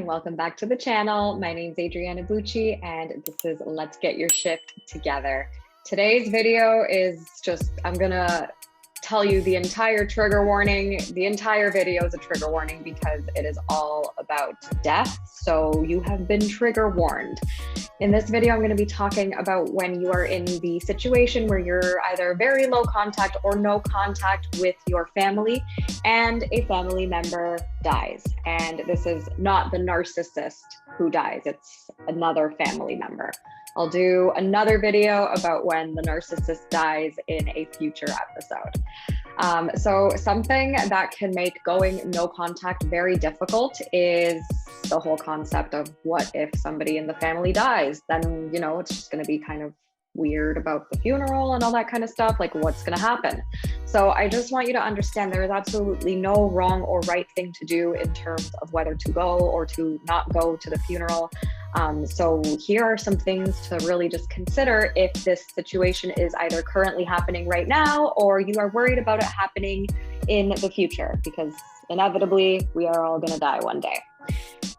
and welcome back to the channel. My name is Adriana Bucci and this is Let's Get Your Shift Together. Today's video is I'm gonna tell you the entire trigger warning. The entire video is a trigger warning because it is all about death. So you have been trigger warned. In this video, I'm going to be talking about when you are in the situation where you're either very low contact or no contact with your family and a family member dies. And this is not the narcissist who dies, it's another family member. I'll do another video about when the narcissist dies in a future episode. So something that can make going no contact very difficult is the whole concept of what if somebody in the family dies? Then, it's just going to be kind of weird about the funeral and all that kind of stuff, like what's going to happen. So I just want you to understand there is absolutely no wrong or right thing to do in terms of whether to go or to not go to the funeral. So here are some things to really just consider if this situation is either currently happening right now or you are worried about it happening in the future, because inevitably we are all going to die one day.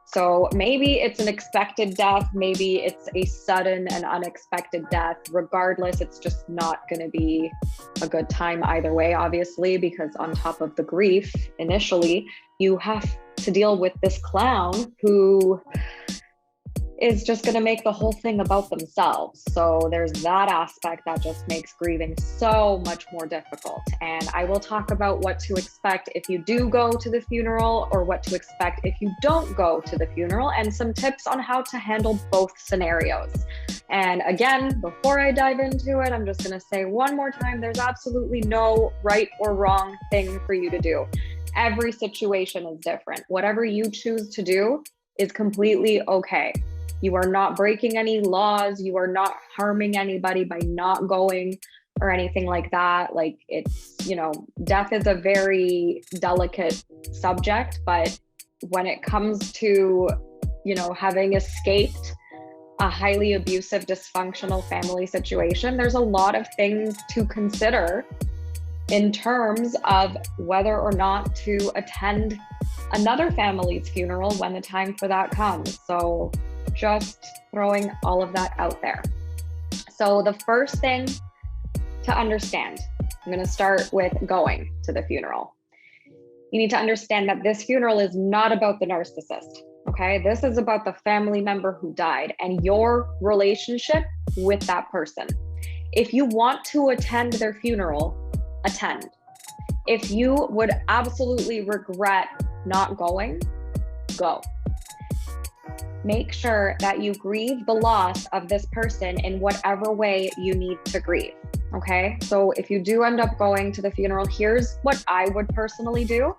So maybe it's an expected death, maybe it's a sudden and unexpected death. Regardless, it's just not going to be a good time either way, obviously, because on top of the grief, initially, you have to deal with this clown who is just going to make the whole thing about themselves. So there's that aspect that just makes grieving so much more difficult. And I will talk about what to expect if you do go to the funeral or what to expect if you don't go to the funeral, and some tips on how to handle both scenarios. And again, before I dive into it, I'm just going to say one more time, there's absolutely no right or wrong thing for you to do. Every situation is different. Whatever you choose to do is completely okay. You are not breaking any laws. You are not harming anybody by not going or anything like that. Like death is a very delicate subject, but when it comes to, having escaped a highly abusive, dysfunctional family situation, there's a lot of things to consider in terms of whether or not to attend another family's funeral when the time for that comes. So just throwing all of that out there. So the first thing to understand, I'm going to start with going to the funeral. You need to understand that this funeral is not about the narcissist, okay? This is about the family member who died and your relationship with that person. If you want to attend their funeral, attend. If you would absolutely regret not going, go. Make sure that you grieve the loss of this person in whatever way you need to grieve, okay? So if you do end up going to the funeral, here's what I would personally do.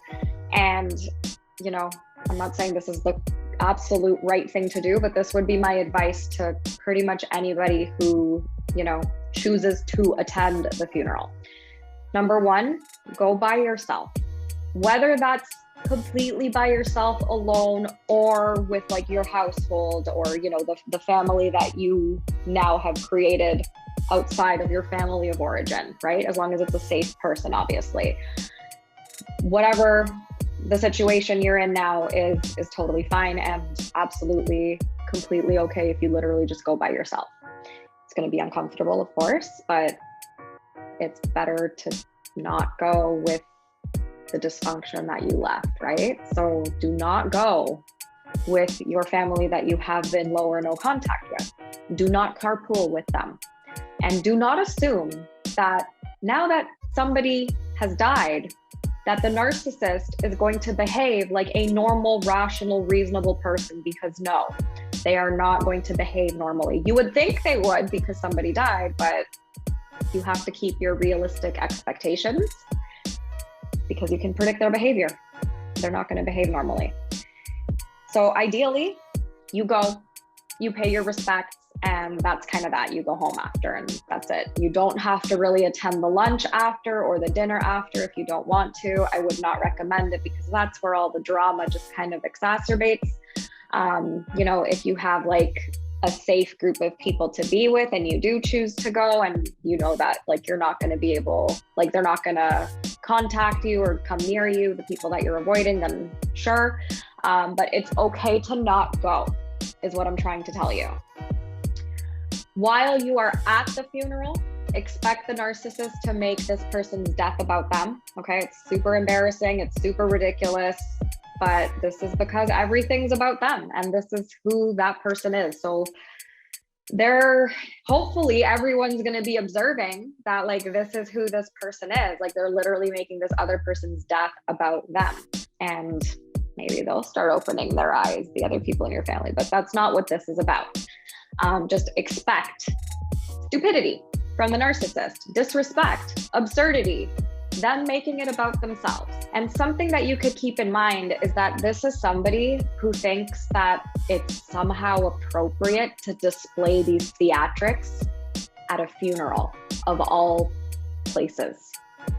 And, I'm not saying this is the absolute right thing to do, but this would be my advice to pretty much anybody who, chooses to attend the funeral. Number one, go by yourself. Whether that's completely by yourself alone or with your household or the family that you now have created outside of your family of origin, right? As long as it's a safe person, obviously. Whatever the situation you're in now is totally fine and absolutely completely okay if you literally just go by yourself. It's going to be uncomfortable, of course, but it's better to not go with the dysfunction that you left, right? So do not go with your family that you have been low or no contact with. Do not carpool with them. And do not assume that now that somebody has died, that the narcissist is going to behave like a normal, rational, reasonable person, because no, they are not going to behave normally. You would think they would because somebody died, but you have to keep your realistic expectations, because you can predict their behavior. They're not going to behave normally. So ideally, you go, you pay your respects, and that's kind of that. You go home after, and that's it. You don't have to really attend the lunch after or the dinner after if you don't want to. I would not recommend it because that's where all the drama just kind of exacerbates. If you have a safe group of people to be with and you do choose to go and that you're not going to be able, they're not going to contact you or come near you, the people that you're avoiding, then sure. But it's okay to not go, is what I'm trying to tell you. While you are at the funeral, expect the narcissist to make this person's death about them. Okay, it's super embarrassing, it's super ridiculous, but this is because everything's about them and this is who that person is. So hopefully everyone's going to be observing that, like, this is who this person is. Like, they're literally making this other person's death about them. And maybe they'll start opening their eyes, the other people in your family, but that's not what this is about. Just expect stupidity from the narcissist, disrespect, absurdity, them making it about themselves. And something that you could keep in mind is that this is somebody who thinks that it's somehow appropriate to display these theatrics at a funeral of all places,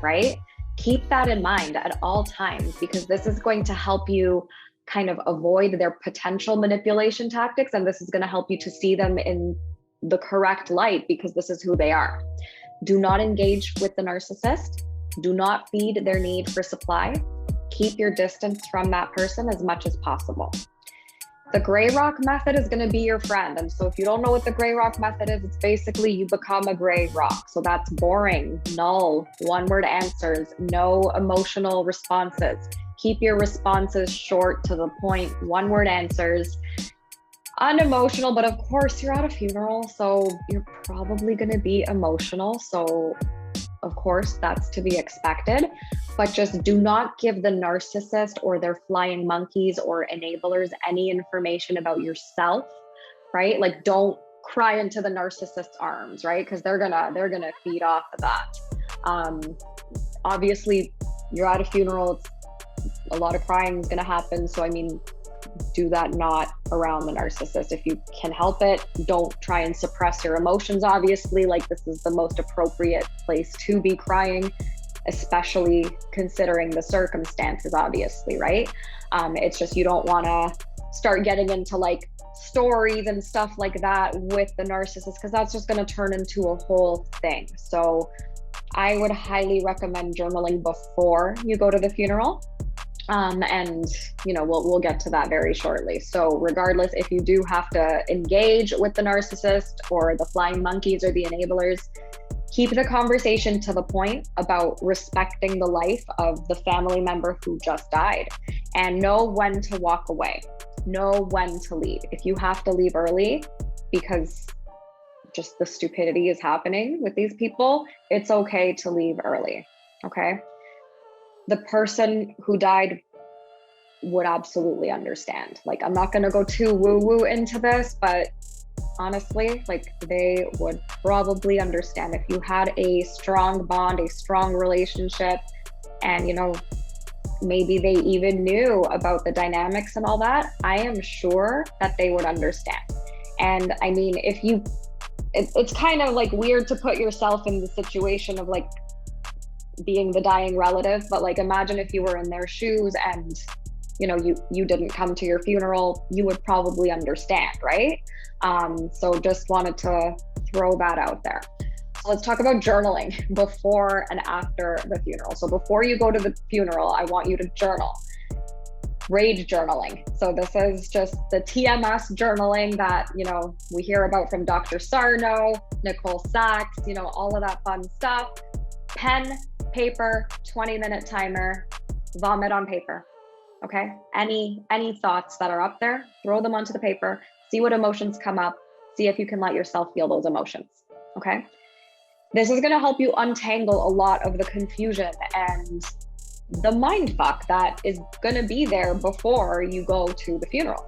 right? Keep that in mind at all times, because this is going to help you kind of avoid their potential manipulation tactics. And this is going to help you to see them in the correct light, because this is who they are. Do not engage with the narcissist. Do not feed their need for supply. Keep your distance from that person as much as possible. The gray rock method is going to be your friend. And so if you don't know what the gray rock method is, it's basically you become a gray rock. So that's boring, null, one-word answers, no emotional responses. Keep your responses short, to the point, one-word answers. Unemotional, but of course you're at a funeral, so you're probably going to be emotional. So of course that's to be expected, but just do not give the narcissist or their flying monkeys or enablers any information about yourself, right? Like, don't cry into the narcissist's arms, right? Because they're gonna feed off of that. Obviously you're at a funeral, a lot of crying is gonna happen. So I mean, do that not around the narcissist. If you can help it, don't try and suppress your emotions. Obviously, like, this is the most appropriate place to be crying, especially considering the circumstances, obviously, right? It's just, you don't want to start getting into like stories and stuff like that with the narcissist, because that's just going to turn into a whole thing. So I would highly recommend journaling before you go to the funeral. And you know, we'll get to that very shortly. So regardless, if you do have to engage with the narcissist or the flying monkeys or the enablers, keep the conversation to the point about respecting the life of the family member who just died, and know when to walk away, know when to leave. If you have to leave early because just the stupidity is happening with these people, it's okay to leave early, okay? The person who died would absolutely understand. Like, I'm not going to go too woo-woo into this, but honestly, like, they would probably understand if you had a strong bond, a strong relationship, and, you know, maybe they even knew about the dynamics and all that. I am sure that they would understand. And I mean, it's kind of like weird to put yourself in the situation of like being the dying relative, but like, imagine if you were in their shoes and, you know, you didn't come to your funeral, you would probably understand, right? So just wanted to throw that out there. So let's talk about journaling before and after the funeral. So before you go to the funeral, I want you to journal. Rage journaling. So this is just the TMS journaling that, you know, we hear about from Dr. Sarno, Nicole Sachs, you know, all of that fun stuff. Pen, paper, 20-minute timer, vomit on paper. Okay. Any thoughts that are up there, throw them onto the paper, see what emotions come up, see if you can let yourself feel those emotions. Okay. This is going to help you untangle a lot of the confusion and the mind fuck that is going to be there before you go to the funeral.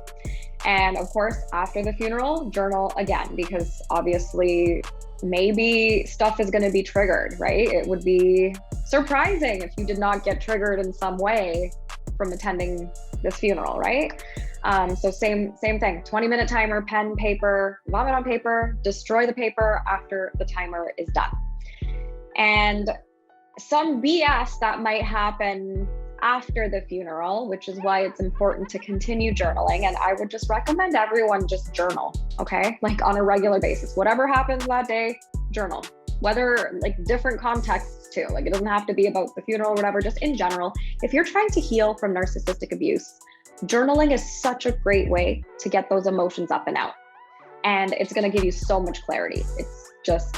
And of course, after the funeral, journal again, because obviously maybe stuff is going to be triggered, right? It would be surprising if you did not get triggered in some way from attending this funeral, right? So same thing, 20-minute timer, pen, paper, vomit on paper, destroy the paper after the timer is done. And some BS that might happen after the funeral, which is why it's important to continue journaling. And I would just recommend everyone just journal, okay? Like on a regular basis, whatever happens that day, journal. Whether like different contexts too, like it doesn't have to be about the funeral or whatever, just in general. If you're trying to heal from narcissistic abuse, Journaling is such a great way to get those emotions up and out. And it's going to give you so much clarity. It's just,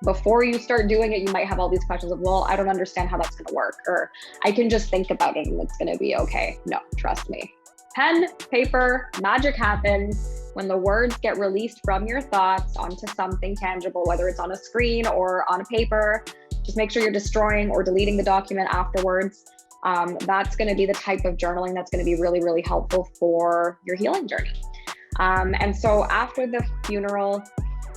before you start doing it, you might have all these questions of, well, I don't understand how that's going to work, or I can just think about it and it's going to be okay. No, trust me. Pen, paper, magic happens when the words get released from your thoughts onto something tangible, whether it's on a screen or on a paper. Just make sure you're destroying or deleting the document afterwards. That's going to be the type of journaling that's going to be really, really helpful for your healing journey. And so after the funeral,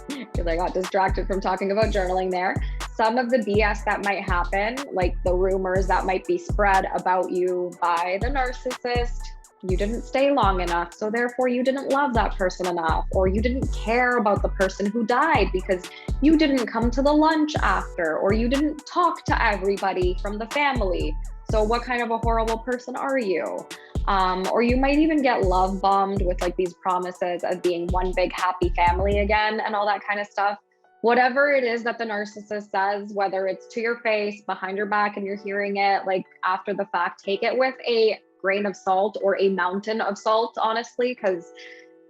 because I got distracted from talking about journaling there, some of the BS that might happen, like the rumors that might be spread about you by the narcissist, you didn't stay long enough, so therefore you didn't love that person enough, or you didn't care about the person who died because you didn't come to the lunch after, or you didn't talk to everybody from the family. So what kind of a horrible person are you? Or you might even get love bombed with like these promises of being one big happy family again and all that kind of stuff. Whatever it is that the narcissist says, whether it's to your face, behind your back, and you're hearing it like after the fact, take it with a grain of salt or a mountain of salt, honestly, because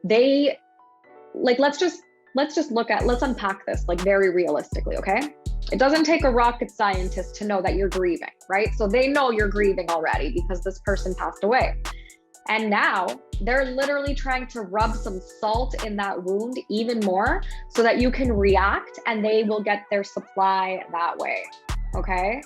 they like, let's unpack this like very realistically, okay? It doesn't take a rocket scientist to know that you're grieving, right? So they know you're grieving already because this person passed away. And now they're literally trying to rub some salt in that wound even more so that you can react and they will get their supply that way, okay?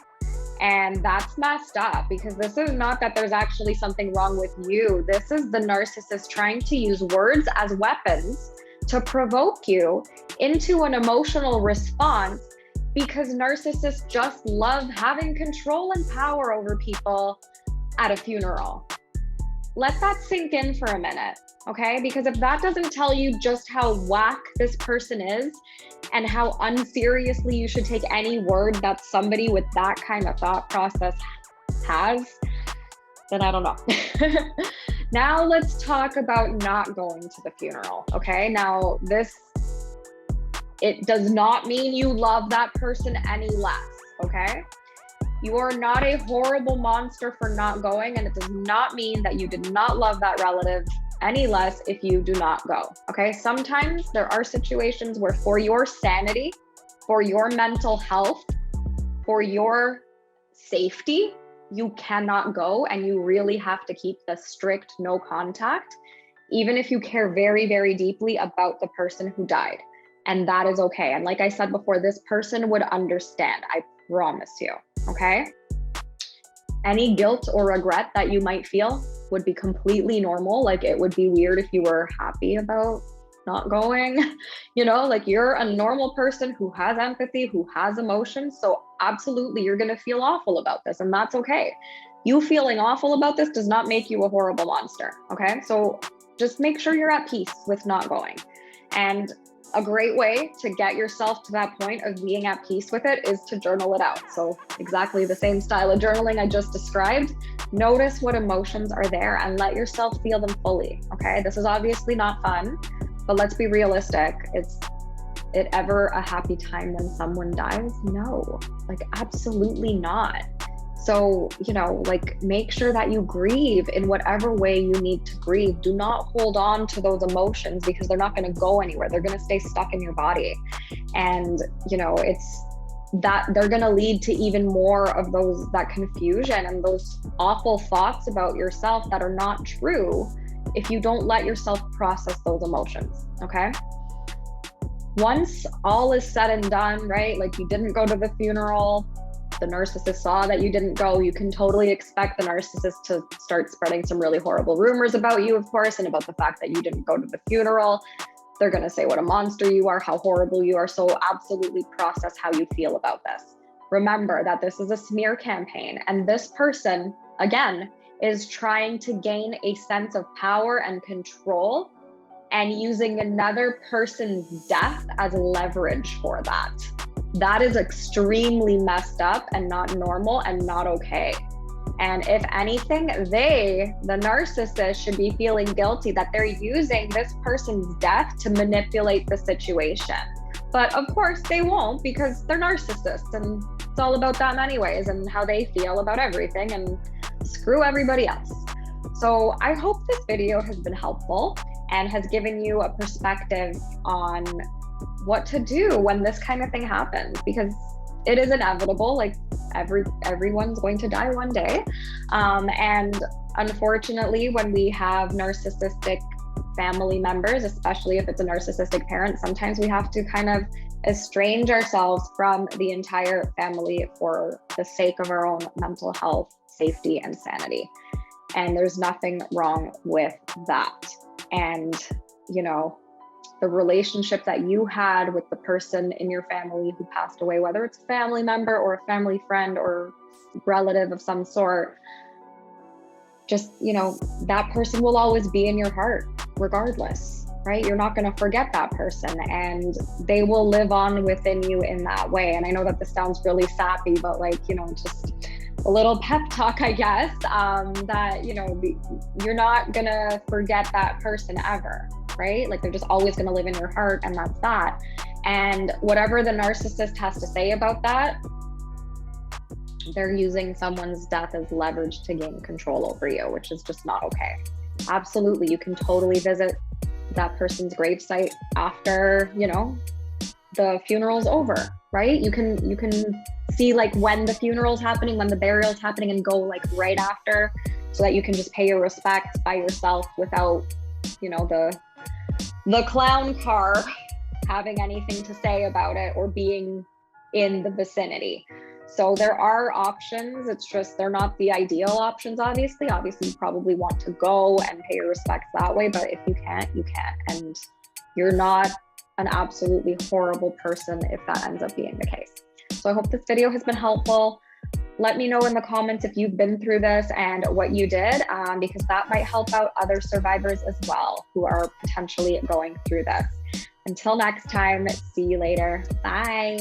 And that's messed up because this is not that there's actually something wrong with you. This is the narcissist trying to use words as weapons to provoke you into an emotional response because narcissists just love having control and power over people at a funeral. Let that sink in for a minute, okay? Because if that doesn't tell you just how whack this person is and how unseriously you should take any word that somebody with that kind of thought process has, then I don't know. Now let's talk about not going to the funeral, okay? Now it does not mean you love that person any less, okay? You are not a horrible monster for not going, and it does not mean that you did not love that relative any less if you do not go, okay? Sometimes there are situations where for your sanity, for your mental health, for your safety, you cannot go, and you really have to keep the strict no contact, even if you care very, very deeply about the person who died. And that is okay. And like I said before, this person would understand, I promise you, okay? Any guilt or regret that you might feel would be completely normal. Like it would be weird if you were happy about not going, like you're a normal person who has empathy, who has emotions. So absolutely, you're gonna feel awful about this, and that's okay. You feeling awful about this does not make you a horrible monster, okay? So just make sure you're at peace with not going. And a great way to get yourself to that point of being at peace with it is to journal it out. So exactly the same style of journaling I just described. Notice what emotions are there and let yourself feel them fully, okay? This is obviously not fun, but let's be realistic. Is it ever a happy time when someone dies? No, like absolutely not. So, make sure that you grieve in whatever way you need to grieve. Do not hold on to those emotions because they're not going to go anywhere. They're going to stay stuck in your body. And, it's that they're going to lead to even more of that confusion and those awful thoughts about yourself that are not true if you don't let yourself process those emotions, okay? Once all is said and done, right? Like you didn't go to the funeral, the narcissist saw that you didn't go, you can totally expect the narcissist to start spreading some really horrible rumors about you, of course, and about the fact that you didn't go to the funeral. They're going to say what a monster you are, how horrible you are. So absolutely process how you feel about this. Remember that this is a smear campaign, and this person, again, is trying to gain a sense of power and control and using another person's death as leverage for that. That is extremely messed up and not normal and not okay. And if anything, the narcissist, should be feeling guilty that they're using this person's death to manipulate the situation. But of course they won't, because they're narcissists and it's all about them anyways and how they feel about everything, and screw everybody else. So I hope this video has been helpful and has given you a perspective on what to do when this kind of thing happens, because it is inevitable. Like everyone's going to die one day. And unfortunately, when we have narcissistic family members, especially if it's a narcissistic parent, sometimes we have to kind of estrange ourselves from the entire family for the sake of our own mental health, safety, and sanity. And there's nothing wrong with that. And, you know, the relationship that you had with the person in your family who passed away, whether it's a family member or a family friend or relative of some sort, just, you know, that person will always be in your heart regardless, right? You're not going to forget that person, and they will live on within you in that way. And I know that this sounds really sappy, but like, you know, just a little pep talk, I guess, that, you know, you're not going to forget that person ever, right? Like they're just always going to live in your heart, and that's that. And whatever the narcissist has to say about that, they're using someone's death as leverage to gain control over you, which is just not okay. Absolutely, you can totally visit that person's gravesite after, you know, the funeral's over, right? You can see like when the funeral's happening, when the burial's happening, and go like right after, so that you can just pay your respects by yourself without, you know, the clown car having anything to say about it or being in the vicinity. So there are options. It's just they're not the ideal options, obviously. Obviously, you probably want to go and pay your respects that way, but if you can't, you can't. And you're not an absolutely horrible person if that ends up being the case. So I hope this video has been helpful. Let me know in the comments if you've been through this and what you did, because that might help out other survivors as well who are potentially going through this. Until next time, see you later. Bye.